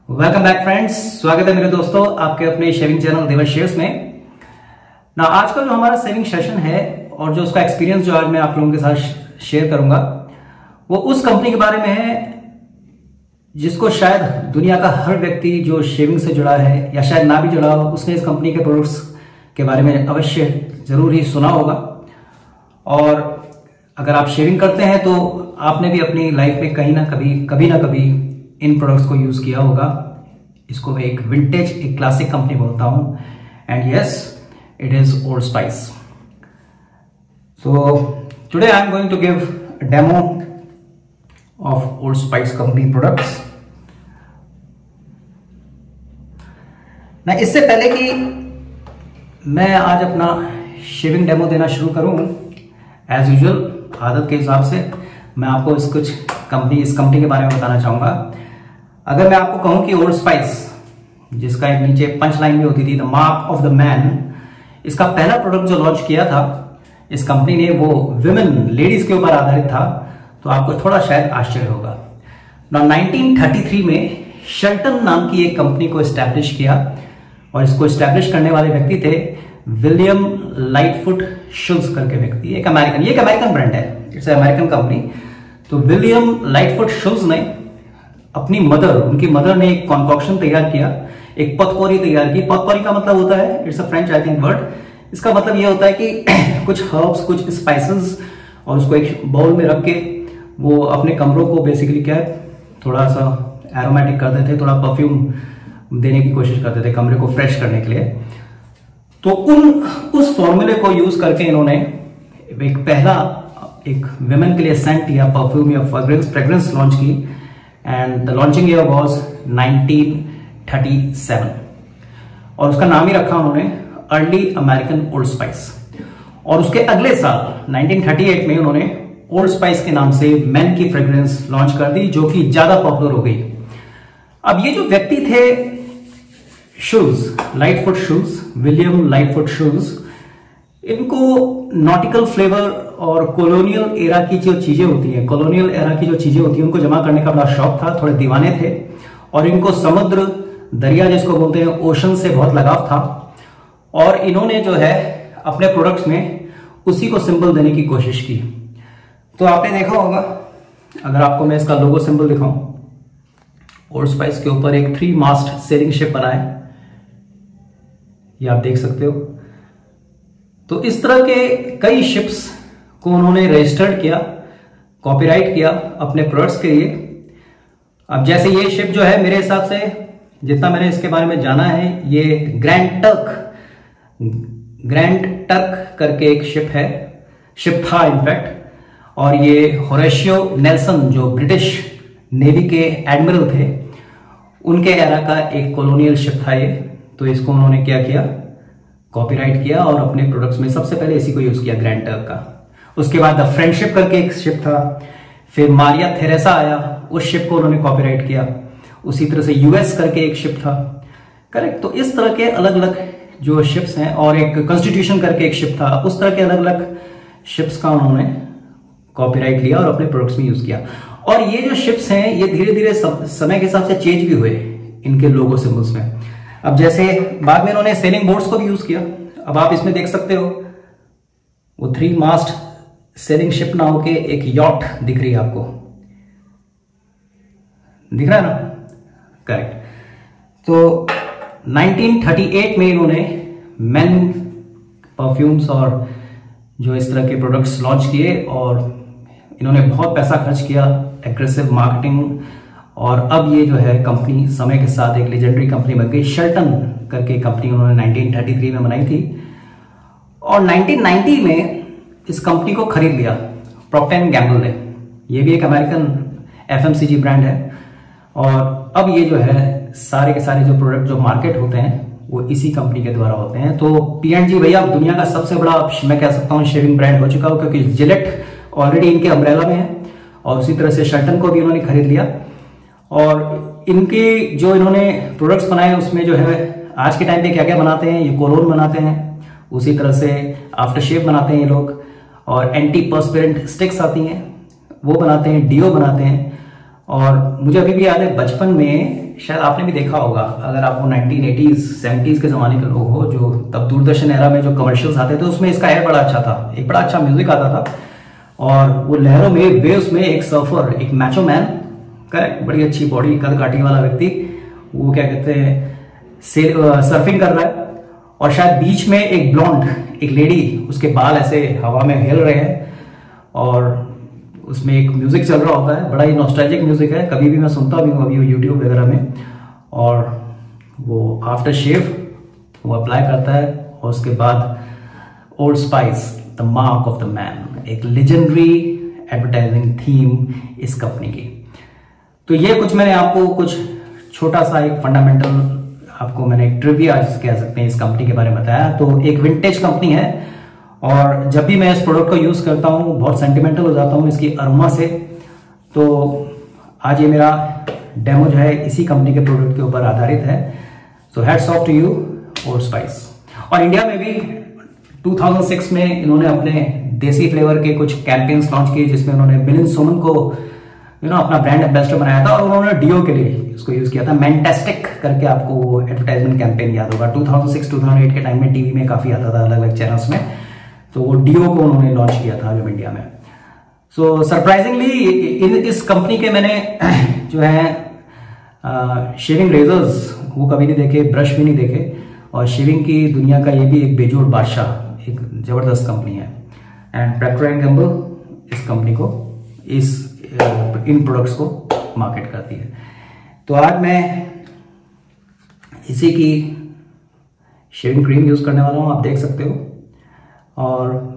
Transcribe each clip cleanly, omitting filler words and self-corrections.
Welcome back friends, स्वागत है मेरे दोस्तों आपके अपने शेविंग चैनल देवर शेव्स में। ना आज का जो हमारा शेविंग सेशन है और जो उसका एक्सपीरियंस जो आज मैं आप लोगों के साथ शेयर करूंगा वो उस कंपनी के बारे में है जिसको शायद दुनिया का हर व्यक्ति जो शेविंग से जुड़ा है या शायद ना भी जुड़ा हो, उसने इस कंपनी के प्रोडक्ट्स के बारे में अवश्य जरूर ही सुना होगा। और अगर आप शेविंग करते हैं तो आपने भी अपनी लाइफ में कहीं ना कभी इन प्रोडक्ट्स को यूज किया होगा। इसको मैं एक विंटेज, एक क्लासिक कंपनी बोलता हूं, and yes, it is Old Spice. So today I am going to give a demo of Old Spice company products. ना इससे पहले कि मैं आज अपना शेविंग डेमो देना शुरू करूं, एज यूजुअल आदत के हिसाब से मैं आपको इस कंपनी के बारे में बताना चाहूंगा। अगर मैं आपको कहूं कि ओल्ड स्पाइस, जिसका एक नीचे पंच लाइन भी होती थी, the mark of the man, इसका पहला प्रोडक्ट जो लॉन्च किया था इस कंपनी ने वो विमेन, लेडीज के ऊपर आधारित था, तो आपको थोड़ा शायद आश्चर्य होगा। 1933 में शेल्टन नाम की एक कंपनी को एस्टैब्लिश किया और इसको एस्टैब्लिश करने वाले व्यक्ति थे विलियम लाइटफुट शुल्स करके व्यक्ति। ये एक अमेरिकन ब्रांड है, इट्स अमेरिकन कंपनी। तो विलियम लाइटफुट शुल्स ने उनकी मदर ने एक कॉन्कॉक्शन तैयार किया, एक पतपोरी तैयार की। पतपोरी का मतलब होता है, it's a French I think word, इसका मतलब ये होता है कि कुछ हर्ब्स, कुछ स्पाइसेस, और उसको एक बाउल में रख के वो अपने कमरों को बेसिकली क्या है, थोड़ा सा एरोमेटिक करते थे, थोड़ा परफ्यूम देने की कोशिश करते थे कमरे को फ्रेश करने के लिए। तो उस फॉर्मूले को यूज करके इन्होंने एक विमेन के लिए सेंट या परफ्यूम या फ्रेग्रेंस लॉन्च की, and the launching year was 1937 और उसका नाम ही रखा उन्होंने अर्ली अमेरिकन ओल्ड स्पाइस। और उसके अगले साल 1938 में उन्होंने ओल्ड स्पाइस के नाम से मेन की फ्रेग्रेंस लॉन्च कर दी, जो कि ज्यादा पॉपुलर हो गई। अब ये जो व्यक्ति थे Lightfoot Schulz, William Lightfoot Schulz, इनको नॉटिकल फ्लेवर और कॉलोनियल एरा की जो चीजें होती हैं, उनको जमा करने का बड़ा शौक था, थोड़े दीवाने थे, और इनको समुद्र, दरिया जिसको बोलते हैं, ओशन से बहुत लगाव था। और इन्होंने जो है अपने प्रोडक्ट्स में उसी को सिंबल देने की कोशिश की। तो आपने देखा होगा, अगर आपको मैं इसका लोगो सिंबल दिखाऊं, ओल्ड स्पाइस के ऊपर एक 3 मास्ट सेलिंग शिप बना है, ये आप देख सकते हो। तो इस तरह के कई शिप्स को उन्होंने रजिस्टर्ड किया, कॉपीराइट किया अपने प्रोडक्ट्स के लिए। अब जैसे ये शिप जो है, मेरे हिसाब से जितना मैंने इसके बारे में जाना है, ये ग्रैंड टर्क करके एक शिप था इनफैक्ट। और ये होरेशियो नेल्सन, जो ब्रिटिश नेवी के एडमिरल थे, उनके एरा का एक कॉलोनियल शिप था ये। तो इसको उन्होंने क्या किया, कॉपीराइट किया और अपने प्रोडक्ट्स में सबसे पहले इसी को यूज किया, ग्रैंड टर्क का। उसके बाद द फ्रेंडशिप करके एक शिप था, फिर मारिया थेरेसा आया, उस शिप को उन्होंने कॉपीराइट किया। उसी तरह से यूएस करके एक शिप था, करेक्ट। तो इस तरह के अलग अलग जो शिप्स हैं, और एक कॉन्स्टिट्यूशन करके एक शिप था, उस तरह के अलग अलग शिप्स का उन्होंने कॉपीराइट लिया और अपने प्रोडक्ट्स में यूज किया। और ये जो शिप्स हैं, ये धीरे धीरे समय के हिसाब से चेंज भी हुए इनके लोगो सिंबल्स में। अब जैसे बाद में इन्होंने सेलिंग बोर्ड्स को भी यूज किया। अब आप इसमें देख सकते हो, वो 3 मास्ट सेलिंग शिप ना होके एक यॉट दिख रही है, आपको दिख रहा है ना, करेक्ट। तो 1938 में इन्होंने मेन परफ्यूम्स और जो इस तरह के प्रोडक्ट्स लॉन्च किए, और इन्होंने बहुत पैसा खर्च किया, एग्रेसिव मार्केटिंग, और अब ये जो है कंपनी समय के साथ एक लेजेंडरी कंपनी बन गई। शेल्टन करके कंपनी उन्होंने 1933 में बनाई थी, और 1990 में इस कंपनी को खरीद लिया प्रॉक्टर एंड गैम्बल ने। ये भी एक अमेरिकन एफएमसीजी ब्रांड है, और अब ये जो है सारे के सारे जो प्रोडक्ट जो मार्केट होते हैं वो इसी कंपनी के द्वारा होते हैं। तो P&G भैया अब दुनिया का सबसे बड़ा, मैं कह सकता हूँ, शेविंग ब्रांड हो चुका हो, क्योंकि जिलेट ऑलरेडी इनके अम्ब्रेला में है, और उसी तरह से शेल्टन को भी उन्होंने खरीद लिया। और इनके जो इन्होंने प्रोडक्ट्स बनाए उसमें जो है आज के टाइम पे क्या क्या बनाते हैं, ये कोलोन बनाते हैं, उसी तरह से आफ्टर शेव बनाते हैं ये लोग, और एंटी पर्सपिरेंट स्टिक्स आती हैं वो बनाते हैं, डीओ बनाते हैं, और मुझे अभी भी याद है बचपन में, शायद आपने भी देखा होगा, अगर आप वो 1980s 70s के जमाने के लोग हो, जो तब दूरदर्शन एरा में जो कमर्शियल्स आते थे उसमें इसका एयर बड़ा अच्छा था, एक बड़ा अच्छा म्यूजिक आता था। और वो लहरों में वेव्स में एक सर्फर, एक मैचो मैन, करेक्ट, बड़ी अच्छी बॉडी, कद काठी वाला व्यक्ति, वो क्या कहते हैं सर्फिंग कर रहा है, और शायद बीच में एक ब्लॉन्ड, एक लेडी, उसके बाल ऐसे हवा में हिल रहे हैं और उसमें एक म्यूजिक चल रहा होता है, बड़ा ही नॉस्टैल्जिक म्यूजिक है, कभी भी मैं सुनता भी हूँ अभी यूट्यूब वगैरह में। और वो आफ्टर शेव वो अप्लाई करता है, और उसके बाद old spice, the mark of the man, एक लेजेंडरी एडवर्टाइजिंग थीम इस कंपनी की। तो ये कुछ मैंने आपको कुछ छोटा सा एक फंडामेंटल, आपको मैंने एक ट्रिविया कह सकते हैं इस कंपनी के बारे में बताया। तो एक विंटेज कंपनी है, और जब भी मैं इस प्रोडक्ट को यूज करता हूँ बहुत सेंटिमेंटल हो जाता हूँ इसकी अरोमा से। तो आज ये मेरा डेमो जो है इसी कंपनी के प्रोडक्ट के ऊपर आधारित है। So hats off to you Old Spice. और इंडिया में भी 2006 में इन्होंने अपने देसी फ्लेवर के कुछ कैंपेन्स लॉन्च किए, जिसमें उन्होंने मिलिंद सोमन को अपना ब्रांड एम्बेसडर बनाया था, और उन्होंने डियो के लिए इसको यूज किया था, मैंटेस्टिक करके, आपको वो एडवर्टाइजमेंट कैंपेन याद होगा, 2006-2008 के टाइम में टीवी में काफी आता था अलग अलग चैनल्स में। तो वो डियो को उन्होंने लॉन्च किया था जब इंडिया में। सो सरप्राइजिंगली इस कंपनी के मैंने जो है शेविंग रेजर्स वो कभी नहीं देखे, ब्रश भी नहीं देखे, और शेविंग की दुनिया का ये भी एक बेजोड़ बादशाह, एक जबरदस्त कंपनी है। एंड प्रॉक्टर एंड गैम्बल इस कंपनी को इन प्रोडक्ट्स को मार्केट करती है। तो आज मैं इसी की शेविंग क्रीम यूज करने वाला हूं, आप देख सकते हो, और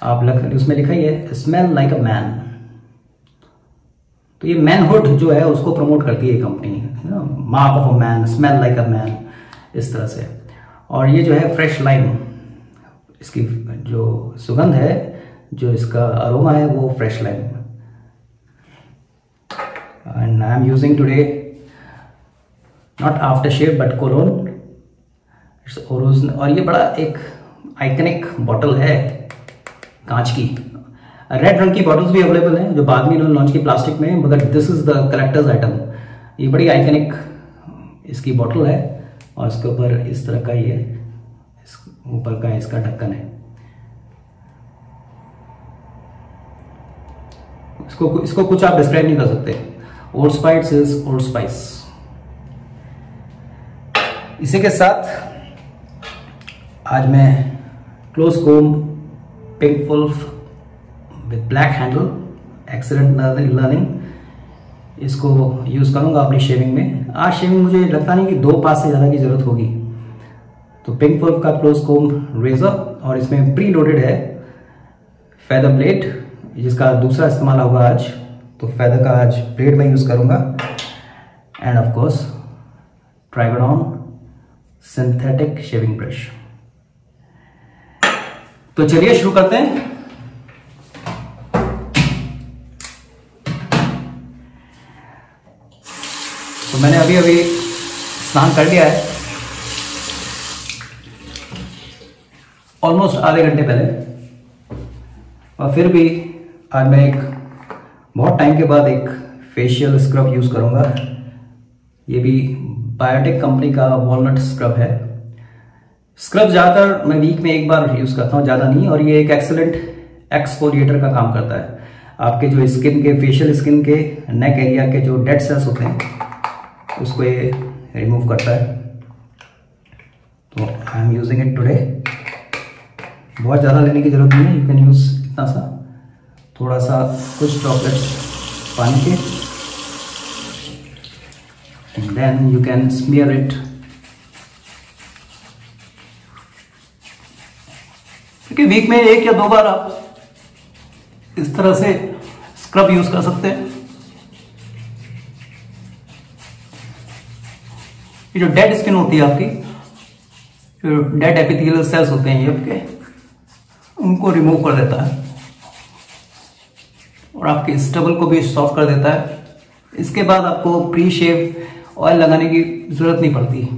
आप उसमें लिखा ही है स्मेल लाइक अ मैन। तो ये मैनहुड जो है उसको प्रमोट करती है ये company, mark of a man, smell like a man, इस तरह से। और ये जो है फ्रेश लाइम, इसकी जो सुगंध है, जो इसका अरोमा है, वो fresh lime. And I am using today not after shave but cologne, it's oros. और ये बड़ा एक आइकनिक बॉटल है कांच की, रेड रंग की बॉटल्स भी अवेलेबल हैं जो बाद में इन्होंने लॉन्च की प्लास्टिक में, मगर this is the collectors item. ये बड़ी आइकनिक इसकी बॉटल है, और इसके ऊपर इस तरह का ये ऊपर का इसका ढक्कन है। इसको कुछ आप डिस्क्राइब नहीं कर सकते। Old Spice is Old Spice. इसी के साथ आज मैं close comb pink wolf with black handle excellent learning इसको यूज करूंगा अपनी शेविंग में। आज शेविंग मुझे लगता नहीं कि 2 पास से ज्यादा की जरूरत होगी। तो पिंक वुल्फ का क्लोज कोम रेजर, और इसमें प्री लोडेड है फेदर ब्लेड, जिसका दूसरा इस्तेमाल होगा आज। तो फेदर का आज ब्लेड में यूज करूंगा, and of course Trigodon synthetic shaving brush. तो चलिए शुरू करते हैं। तो मैंने अभी अभी स्नान कर लिया है, ऑलमोस्ट आधे घंटे पहले, और फिर भी आज मैं एक बहुत टाइम के बाद एक फेशियल स्क्रब यूज करूंगा। ये भी बायोटिक कंपनी का वॉलनट स्क्रब है। स्क्रब ज़्यादातर मैं वीक में एक बार यूज करता हूँ, ज़्यादा नहीं, और ये एक एक्सीलेंट एक्सफोलिएटर का काम करता है। आपके जो स्किन के, फेशियल स्किन के नेक एरिया के जो डेड सेल्स होते हैं उसको ये रिमूव करता है। तो आई एम यूजिंग इट टुडे। बहुत ज़्यादा लेने की जरूरत नहीं है, यू कैन यूज इतना सा, थोड़ा सा कुछ ड्रॉपलेट्स पानी के, and then you can smear it. क्योंकि वीक में 1 या 2 बार आप इस तरह से स्क्रब यूज कर सकते हैं। ये जो डेड स्किन होती है आपकी, जो डेड एपिथेलियल सेल्स होते हैं ये आपके, उनको रिमूव कर देता है, और आपके स्टबल को भी सॉफ्ट कर देता है। इसके बाद आपको प्री शेव ऑयल लगाने की जरूरत नहीं पड़ती,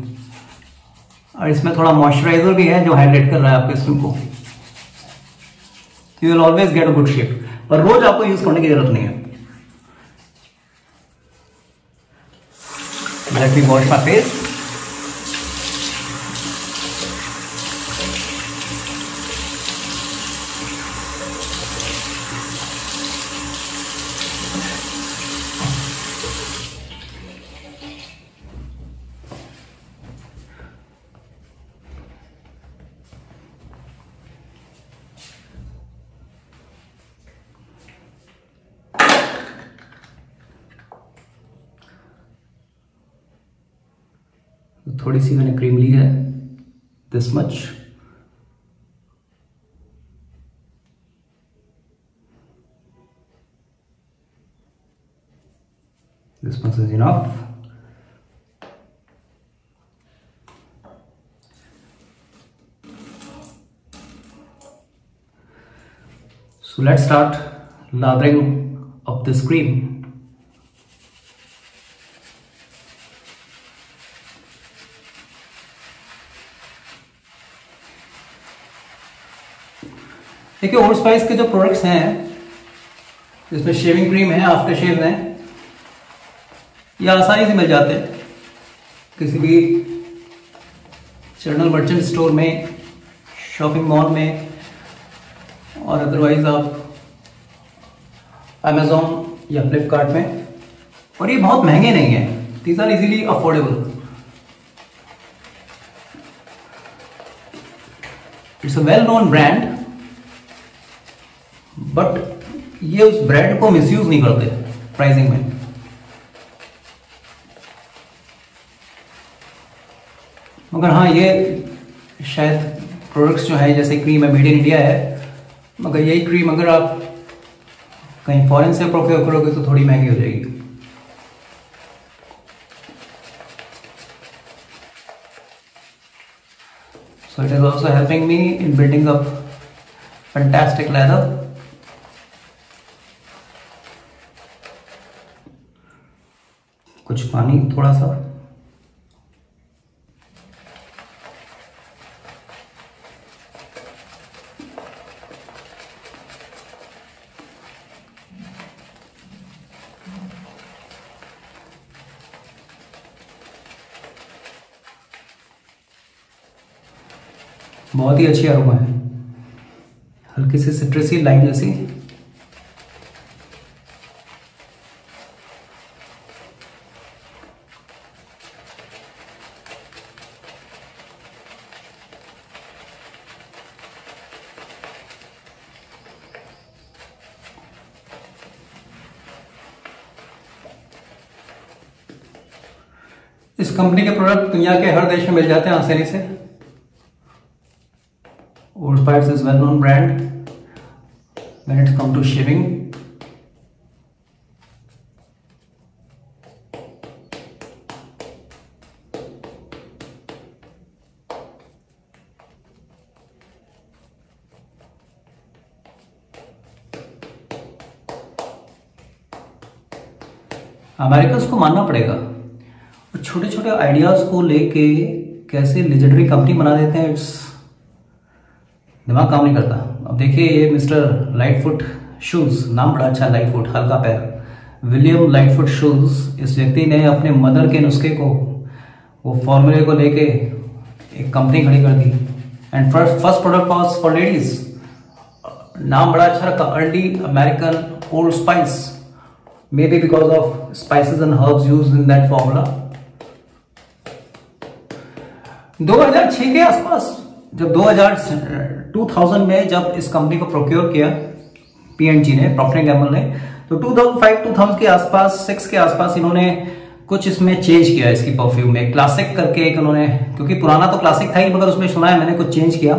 और इसमें थोड़ा मॉइस्चराइजर भी है जो हाइड्रेट कर रहा है आपके स्किन को। You will always get a good shape, पर रोज आपको यूज करने की जरूरत नहीं है। Let me wash my face. थोड़ी सी मैंने क्रीम ली है, this much. This much is enough. So let's start lathering up this cream. देखिए ओल्ड स्पाइस के जो प्रोडक्ट्स हैं, इसमें शेविंग क्रीम है, आफ्टर शेव है, ये आसानी से मिल जाते हैं किसी भी जनरल मर्चेंट स्टोर में, शॉपिंग मॉल में, और अदरवाइज आप अमेजोन या फ्लिपकार्ट में। और ये बहुत महंगे नहीं है, these are easily affordable. It's a well known brand, but ये उस ब्रांड को मिसयूज नहीं करते प्राइसिंग में। मगर हाँ, ये शायद प्रोडक्ट्स जो है, जैसे क्रीम है, मेड इन इंडिया है, मगर यही क्रीम अगर आप कहीं फॉरेन से प्रोक्योर करोगे तो थोड़ी महंगी हो जाएगी। So it is also helping me in building up fantastic lather. कुछ पानी थोड़ा सा, बहुत ही अच्छी अरोमा है, हल्की सी सिट्रसी लाइम जैसी। इस कंपनी के प्रोडक्ट दुनिया के हर देश में मिल जाते हैं आसानी से। Old Spice is well known brand when it comes to shaving. Americans को मानना पड़ेगा, छोटे छोटे आइडियाज को लेके कैसे लेजेंडरी कंपनी बना देते हैं, इट्स दिमाग काम नहीं करता। अब देखिए ये मिस्टर लाइटफुट शूज, नाम बड़ा अच्छा, लाइटफुट हल्का पैर, विलियम लाइटफुट शूज। इस व्यक्ति ने अपने मदर के नुस्खे को, वो फॉर्मूले को लेके एक कंपनी खड़ी कर दी। And first product was for ladies, नाम बड़ा अच्छा रखा, Early American Old Spice, may be because of spices and herbs used in that formula. 2006 के आसपास, जब 2000 में जब इस कंपनी को प्रोक्योर किया P&G ने, प्रॉक्टर एंड गैम्बल ने, तो 2005-2000 के आसपास, 6 के आसपास इन्होंने कुछ इसमें चेंज किया इसकी परफ्यूम में। क्लासिक करके एक उन्होंने, क्योंकि पुराना तो क्लासिक था ही, मगर उसमें सुना है मैंने कुछ चेंज किया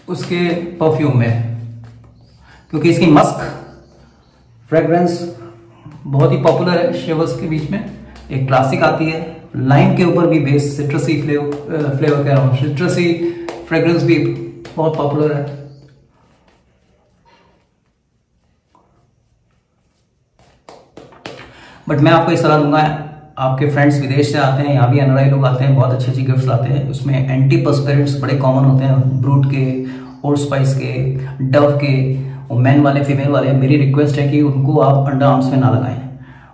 उसके परफ्यूम में, क्योंकि इसकी मस्क फ्रेग्रेंस बहुत ही पॉपुलर है शेवर्स के बीच में। एक क्लासिक आती है, लाइम के ऊपर भी बेस, सिट्रसी फ्लेवर कह रहा हूँ, सिट्रसी फ्रेग्रेंस भी बहुत पॉपुलर है। बट मैं आपको इस सलाह दूंगा, आपके फ्रेंड्स विदेश से आते हैं, यहाँ भी एनआरआई लोग आते हैं, बहुत अच्छी अच्छी गिफ्ट्स लाते हैं, उसमें एंटीपर्स्पिरेंट्स बड़े कॉमन होते हैं, ब्रूट के, ओल्ड स्पाइस के, डव के, और मैन वाले, फीमेल वाले। मेरी रिक्वेस्ट है कि उनको आप अंडर आर्म्स में ना लगाएं।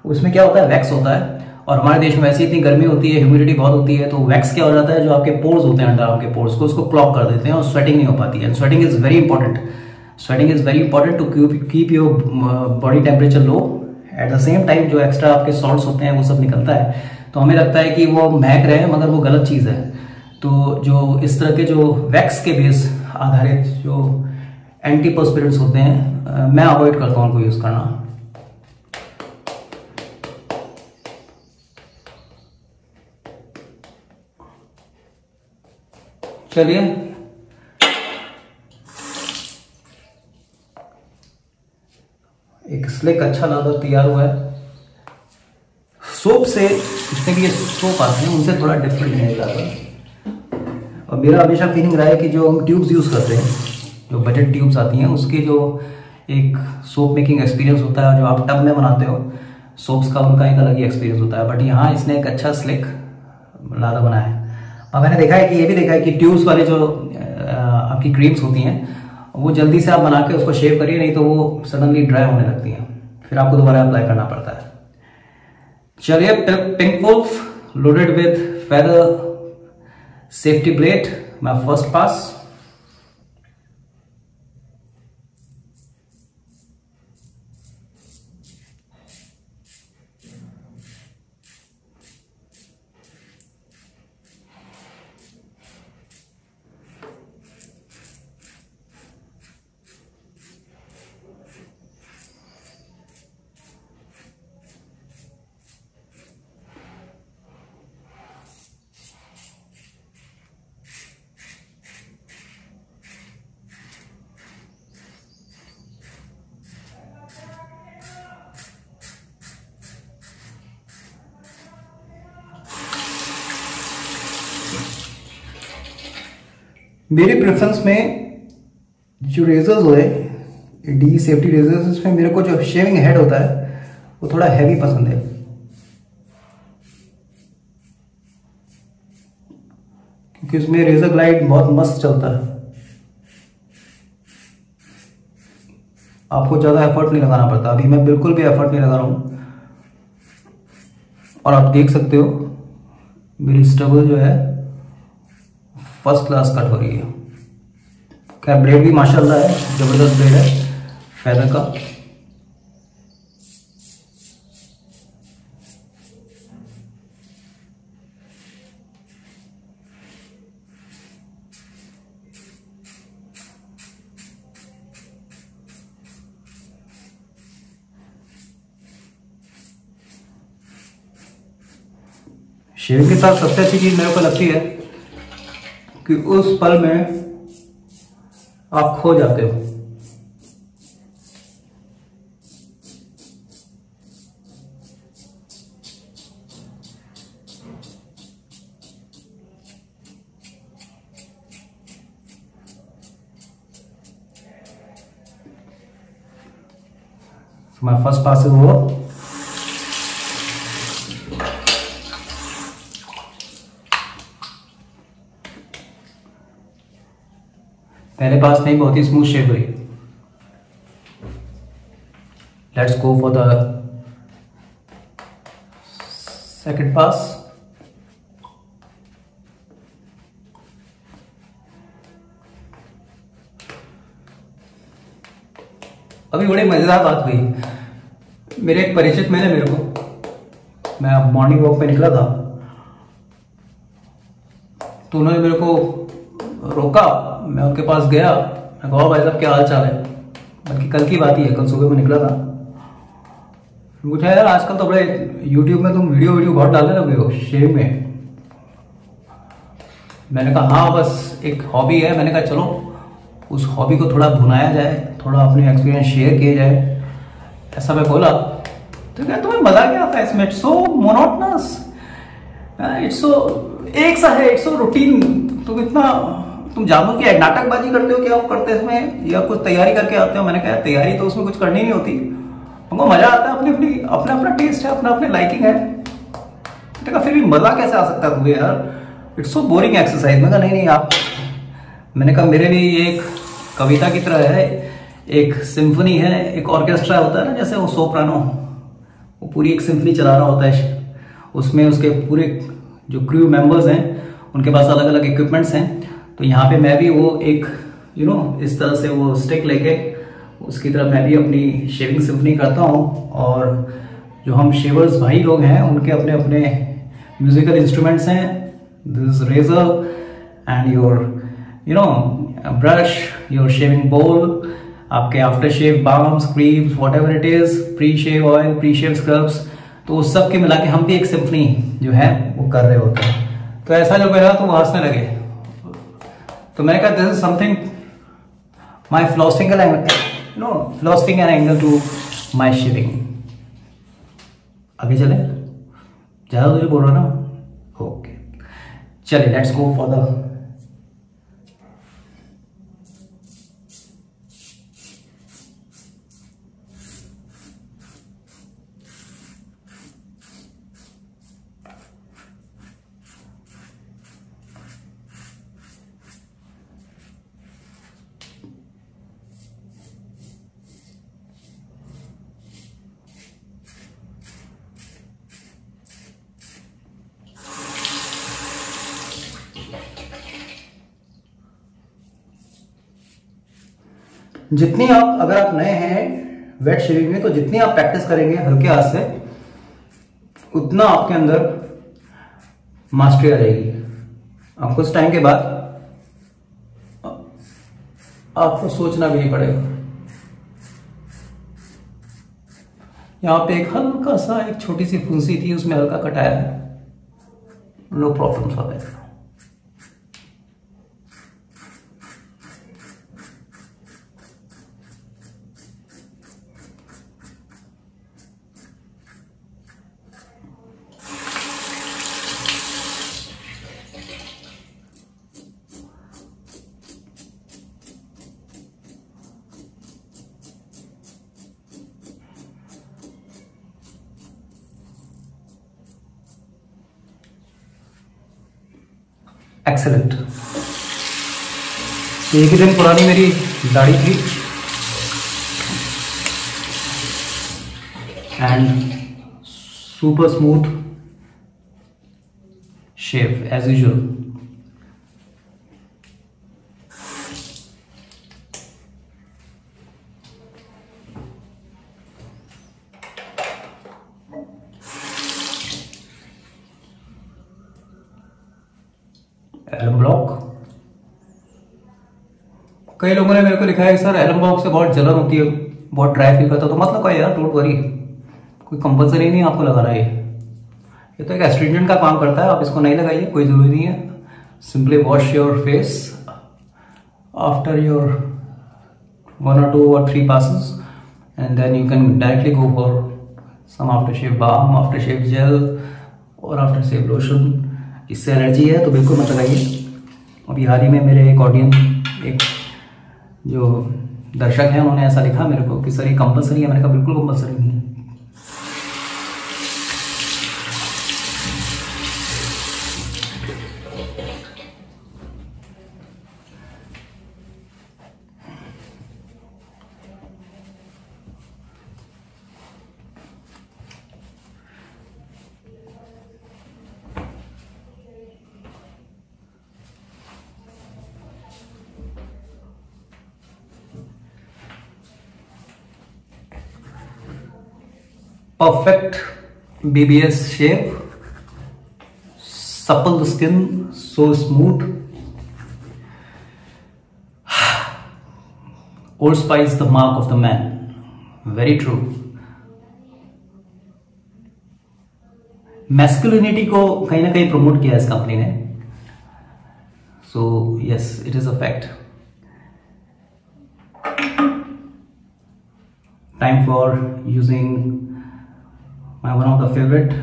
उसमें क्या होता है, वैक्स होता है, और हमारे देश में वैसे इतनी गर्मी होती है, ह्यूमिडिटी बहुत होती है, तो वैक्स क्या हो जाता है, जो आपके पोर्स होते हैं अंडर आर्म के पोर्स को, उसको क्लॉग कर देते हैं और स्वेटिंग नहीं हो पाती है। Sweating is very important, sweating is very important to keep your body temperature low. At the same time जो एक्स्ट्रा आपके सॉल्ट्स होते हैं वो सब निकलता है, तो हमें लगता है कि वो महक रहे हैं, मगर वो गलत चीज़ है। तो जो इस तरह के जो वैक्स के बेस आधारित जो एंटीपर्स्पिरेंट्स होते हैं, मैं अवॉइड करता हूँ उनको यूज़ करना। चलिए, एक स्लिक अच्छा लादर तैयार हुआ है। सोप से जितने भी ये सोप आते हैं उनसे थोड़ा डिफरेंट है लादर। और मेरा हमेशा फीलिंग रहा है कि जो हम ट्यूब्स यूज़ करते हैं, जो बजट ट्यूब्स आती हैं, उसकी जो एक सोप मेकिंग एक्सपीरियंस होता है, जो आप टब में बनाते हो सोप्स का, उनका एक अलग ही एक्सपीरियंस होता है। बट यहाँ इसने एक अच्छा स्लिक लादर बनाया है। और मैंने देखा है कि ये भी देखा है कि ट्यूब्स वाले जो आपकी क्रीम्स होती हैं, वो जल्दी से आप बना के उसको शेव करिए, नहीं तो वो सडनली ड्राई होने लगती हैं, फिर आपको दोबारा अप्लाई करना पड़ता है। चलिए, pink wolf loaded with Feather safety blade, my first pass. मेरे प्रेफरेंस में जो रेजर्स होते हैं, डी सेफ्टी रेजर्स, इसमें मेरे को जो शेविंग हेड होता है वो थोड़ा हैवी पसंद है, क्योंकि उसमें रेजर ग्लाइड बहुत मस्त चलता है। आपको ज़्यादा एफर्ट नहीं लगाना पड़ता। अभी मैं बिल्कुल भी एफर्ट नहीं लगा रहा हूँ, और आप देख सकते हो मेरी स्टबल जो है फर्स्ट क्लास कट हो रही है। क्या ब्लेड भी माशाल्लाह है, जबरदस्त ब्लेड है फेदर का। शेविंग के साथ सबसे अच्छी चीज मेरे को लगती है कि उस पल में आप खो जाते हो। So my first pass is over. पहले पास नहीं, बहुत ही स्मूथ शेप हुई। Let's go for the second पास। अभी बड़ी मजेदार बात हुई। मेरे एक परिचित मिले मेरे को, मैं मॉर्निंग वॉक पे निकला था, तो उन्होंने मेरे को रोका। मैं उनके पास गया, मैं कहा भाई साहब क्या हाल चाल है, बल्कि कल की बात ही है, कल सुबह में निकला था। पूछा यार आजकल तो बड़े यूट्यूब में तुम वीडियो बहुत डालने लगे हो शेविंग में। मैंने कहा हाँ बस एक हॉबी है। मैंने कहा चलो उस हॉबी को थोड़ा भुनाया जाए, थोड़ा अपने एक्सपीरियंस शेयर किया जाए, ऐसा मैं बोला। तो क्या तुम्हें मजा क्या आता है इसमें? It's so monotonous, it's so एक सा है, इट्स सो रूटीन। तुम जानो कि नाटकबाजी करते हो क्या वो करते हैं इसमें, या कुछ तैयारी करके आते हो? मैंने कहा तैयारी तो उसमें कुछ करनी नहीं होती, हमको मजा आता है, अपना अपना टेस्ट है, अपना लाइकिंग है। देखा फिर भी मजा कैसे आ सकता है तुम्हें यार? It's so boring exercise. मैं कहा नहीं आप, मैंने कहा मेरे लिए ये एक कविता की तरह है, एक सिम्फनी है, एक ऑर्केस्ट्रा होता है ना, जैसे वो सोप्रानो, वो पूरी एक सिम्फनी चला रहा होता है, उसमें उसके पूरे जो क्रू मेंबर्स हैं उनके पास अलग अलग इक्विपमेंट्स हैं। तो यहाँ पे मैं भी वो एक इस तरह से वो स्टिक लेके उसकी तरह मैं भी अपनी शेविंग सिम्फनी करता हूँ। और जो हम शेवर्स भाई लोग हैं उनके अपने अपने म्यूजिकल इंस्ट्रूमेंट्स हैं। This razor and your brush, your shaving bowl, आपके after shave balms, creams, whatever it is, pre shave oil, pre shave scrubs, तो उस सब के मिला के हम भी एक सिम्फनी जो है वो कर रहे होते हैं। तो ऐसा जब मेरा तो वो हंसने लगे, तो मैंने कहा this is something my philosophical angle to my shaving. आगे चले, ज्यादा तुझे बोल रहा ना, ओके चलिए लेट्स गो फॉर द जितनी आप, अगर आप नए हैं वेट शेविंग में, तो जितनी आप प्रैक्टिस करेंगे हल्के हाथ से उतना आपके अंदर मास्टरी आ जाएगी। अब कुछ टाइम के बाद आपको सोचना भी नहीं पड़ेगा। यहां पे एक हल्का सा एक छोटी सी फुंसी थी, उसमें हल्का कटाया है, no problem for that. Excellent. एक ही दिन पुरानी मेरी दाढ़ी थी and super smooth shave as usual. Alum block, कई लोगों ने मेरे को लिखा है कि सर एलम ब्लॉक से बहुत जलन होती है, बहुत ड्राई फील करता है। तो मतलब क्या यार, डोंट वरी, कोई कंपलसरी नहीं आपको लगाना है। ये तो एक एस्ट्रिंजेंट का काम करता है, आप इसको नहीं लगाइए, कोई जरूरी नहीं है। Simply wash your face after your 1 or 2 or 3 passes and then you can directly go for some aftershave balm, aftershave gel और aftershave lotion। इससे एलर्जी है तो बिल्कुल मत लगाइए। अभी हाल ही में मेरे एक ऑडियंस, एक जो दर्शक हैं, उन्होंने ऐसा लिखा मेरे को कि सर ये कंपलसरी है। मैंने कहा बिल्कुल कंपलसरी नहीं है। Perfect BBS shape, supple the skin, so smooth. Old Spice, the mark of the man. Very true. Masculinity को कहीं ना कहीं प्रमोट किया इस कंपनी ने, so yes it is a fact. Time for using one of the favorite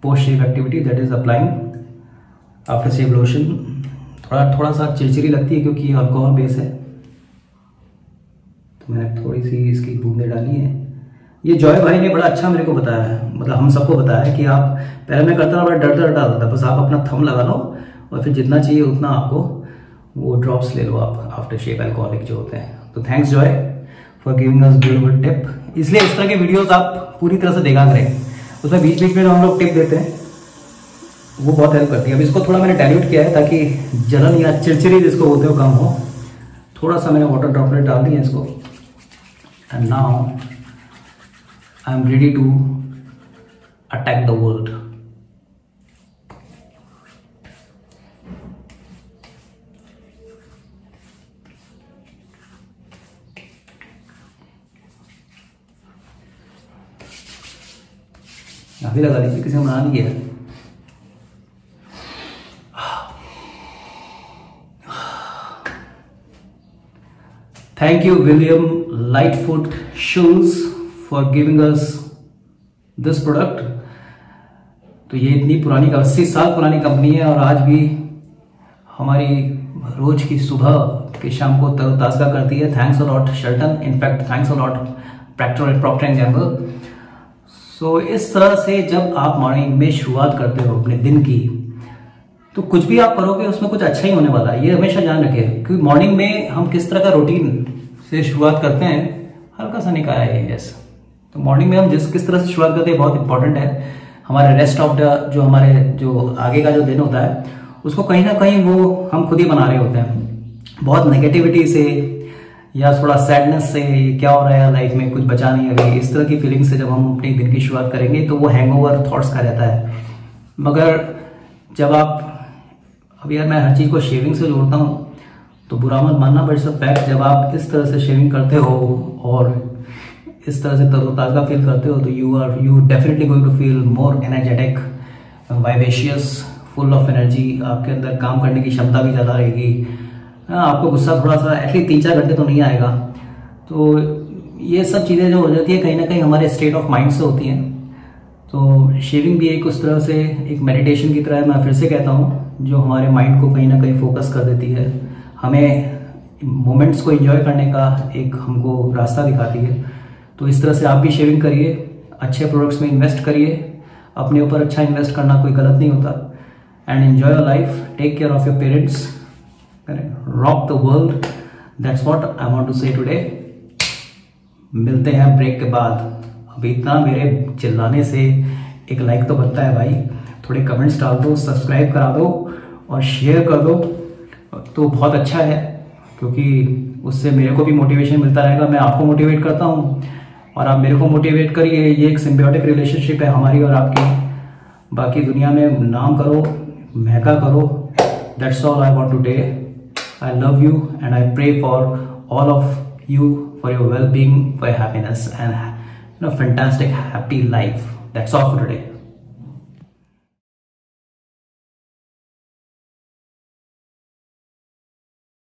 post shave activity, that is applying after shave lotion। थोड़ा सा चिड़चिड़ी लगती है क्योंकि ये अल्कोहल बेस है, तो मैंने थोड़ी सी इसकी बूंदें डाली हैं। ये जॉय भाई ने बड़ा अच्छा मेरे को बताया है, मतलब हम सबको बताया है कि आप, पहले मैं करता था बड़ा डर डालता था, बस आप अपना थंब लगा लो और फिर जितना चाहिए उतना आपको वो ड्रॉप्स ले लो आप आफ्टर शेव अल्कोहलिक जो होते हैं। तो thanks Joy for giving us beautiful tip. इसलिए इस तरह के वीडियोस आप पूरी तरह से देखा करें, उसमें बीच बीच में हम लोग टिप देते हैं, वो बहुत हेल्प करती है। अब इसको थोड़ा मैंने डाइल्यूट किया है ताकि जलन या चिड़चिड़ी जिसको बोलते हो कम हो। थोड़ा सा मैंने वाटर ड्रॉपलेट डाल दिया इसको। And now I am ready to attack the world. अभी लगा लीजिए, किसी ने मना नहीं किया। Thank you William Lightfoot Schultz for giving us this product। तो ये इतनी पुरानी 80 साल पुरानी कंपनी है और आज भी हमारी रोज की सुबह के शाम को तरोताज़ा करती है। Thanks a lot Shelton, in fact thanks a lot Procter and Gamble. So इस तरह से जब आप मॉर्निंग में शुरुआत करते हो अपने दिन की, तो कुछ भी आप करोगे उसमें कुछ अच्छा ही होने वाला है, ये हमेशा जान रखें। क्योंकि मॉर्निंग में हम किस तरह का रूटीन से शुरुआत करते हैं, हल्का सा निकाया है यस। तो मॉर्निंग में हम किस तरह से शुरुआत करते हैं बहुत इंपॉर्टेंट है। हमारे रेस्ट ऑफ द जो आगे का जो दिन होता है उसको कहीं ना कहीं वो हम खुद ही बना रहे होते हैं। बहुत नेगेटिविटी से या थोड़ा सैडनेस से, क्या हो रहा है लाइफ में, कुछ बचा नहीं अभी, इस तरह की फीलिंग से जब हम अपने दिन की शुरुआत करेंगे तो वो हैंगओवर थॉट्स का रहता है। मगर जब आप, अब यार मैं हर चीज़ को शेविंग से जोड़ता हूँ तो बुरा मत मानना, बट इट्स अ फैक्ट, जब आप इस तरह से शेविंग करते हो और इस तरह से तरोताज़ा फील करते हो तो you definitely going to feel more energetic, vivacious, full of energy. आपके अंदर काम करने की क्षमता भी ज़्यादा रहेगी। आपको गुस्सा थोड़ा सा एटलीस्ट 3-4 घंटे तो नहीं आएगा। तो ये सब चीज़ें जो हो जाती है कहीं ना कहीं हमारे स्टेट ऑफ माइंड से होती हैं। तो शेविंग भी एक उस तरह से एक मेडिटेशन की तरह है, मैं फिर से कहता हूँ, जो हमारे माइंड को कहीं ना कहीं फोकस कर देती है, हमें मोमेंट्स को एंजॉय करने का एक हमको रास्ता दिखाती है। तो इस तरह से आप भी शेविंग करिए, अच्छे प्रोडक्ट्स में इन्वेस्ट करिए, अपने ऊपर अच्छा इन्वेस्ट करना कोई गलत नहीं होता। And enjoy your life, take care of your parents, rock the world, that's what I want to say today. मिलते हैं ब्रेक के बाद। अभी इतना मेरे चिल्लाने से एक लाइक तो बनता है भाई, थोड़े कमेंट्स डाल दो, सब्सक्राइब करा दो और शेयर कर दो तो बहुत अच्छा है, क्योंकि उससे मेरे को भी मोटिवेशन मिलता रहेगा। मैं आपको मोटिवेट करता हूँ और आप मेरे को मोटिवेट करिए। ये एक सिम्बियोटिक रिलेशनशिप है हमारी और आपकी। बाकी दुनिया में नाम करो, महका करो। That's all I want to day. I love you and I pray for all of you, for your well being, for happiness and fantastic happy life. That's all for today.